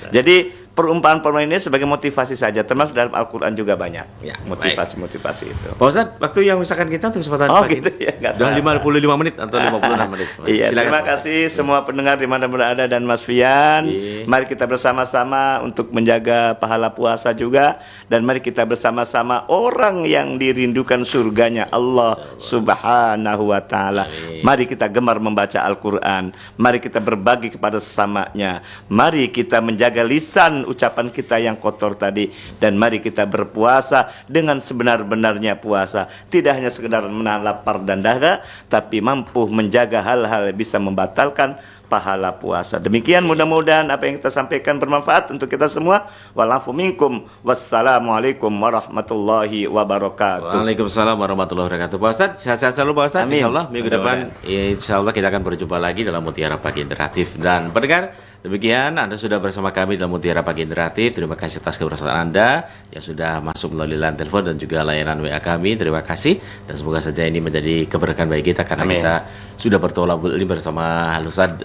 Jadi perumpamaan ini sebagai motivasi saja, termasuk dalam Al-Quran juga banyak motivasi itu. Pak Ustadz, waktu yang misalkan kita untuk kesempatan pagi gitu ya, sudah 55 menit atau 56 menit. Iya, terima kasih semua pendengar di mana berada dan Mas Fian. Mari kita bersama-sama untuk menjaga pahala puasa juga, dan mari kita bersama-sama orang yang dirindukan surganya Allah Subhanahu wa taala. Mari kita gemar membaca Al-Quran, mari kita berbagi kepada sesamanya, mari kita menjaga lisan ucapan kita yang kotor tadi, dan mari kita berpuasa dengan sebenar-benarnya puasa, tidak hanya sekedar menahan lapar dan dahaga, tapi mampu menjaga hal-hal yang bisa membatalkan pahala puasa. Demikian, mudah-mudahan apa yang kita sampaikan bermanfaat untuk kita semua. Walafu minkum, wassalamualaikum warahmatullahi wabarakatuh. Waalaikumsalam warahmatullahi wabarakatuh. Pak Ustadz, sehat-sehat selalu Pak Ustadz. Insyaallah minggu depan insyaallah kita akan berjumpa lagi dalam Mutiara Pagi Interaktif. Dan pendengar, demikian Anda sudah bersama kami dalam Mutiara Pagi Interaktif. Terima kasih atas kebersamaan Anda yang sudah masuk melalui line telepon dan juga layanan WA kami. Terima kasih, dan semoga saja ini menjadi keberkahan bagi kita, karena kita sudah bertolak ini bersama Ustadz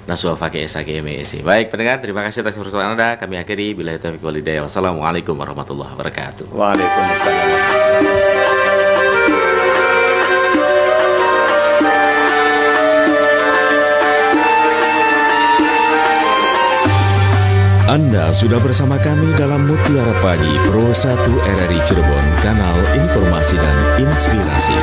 Nasuha Fakih SHGMSI. Baik pendengar, terima kasih atas kebersamaan Anda. Kami akhiri, billahi taufiq wal hidayah. Wassalamualaikum warahmatullahi wabarakatuh. Waalaikumsalam. Anda sudah bersama kami dalam Mutiara Pagi Pro 1 RRI Cirebon, kanal informasi dan inspirasi.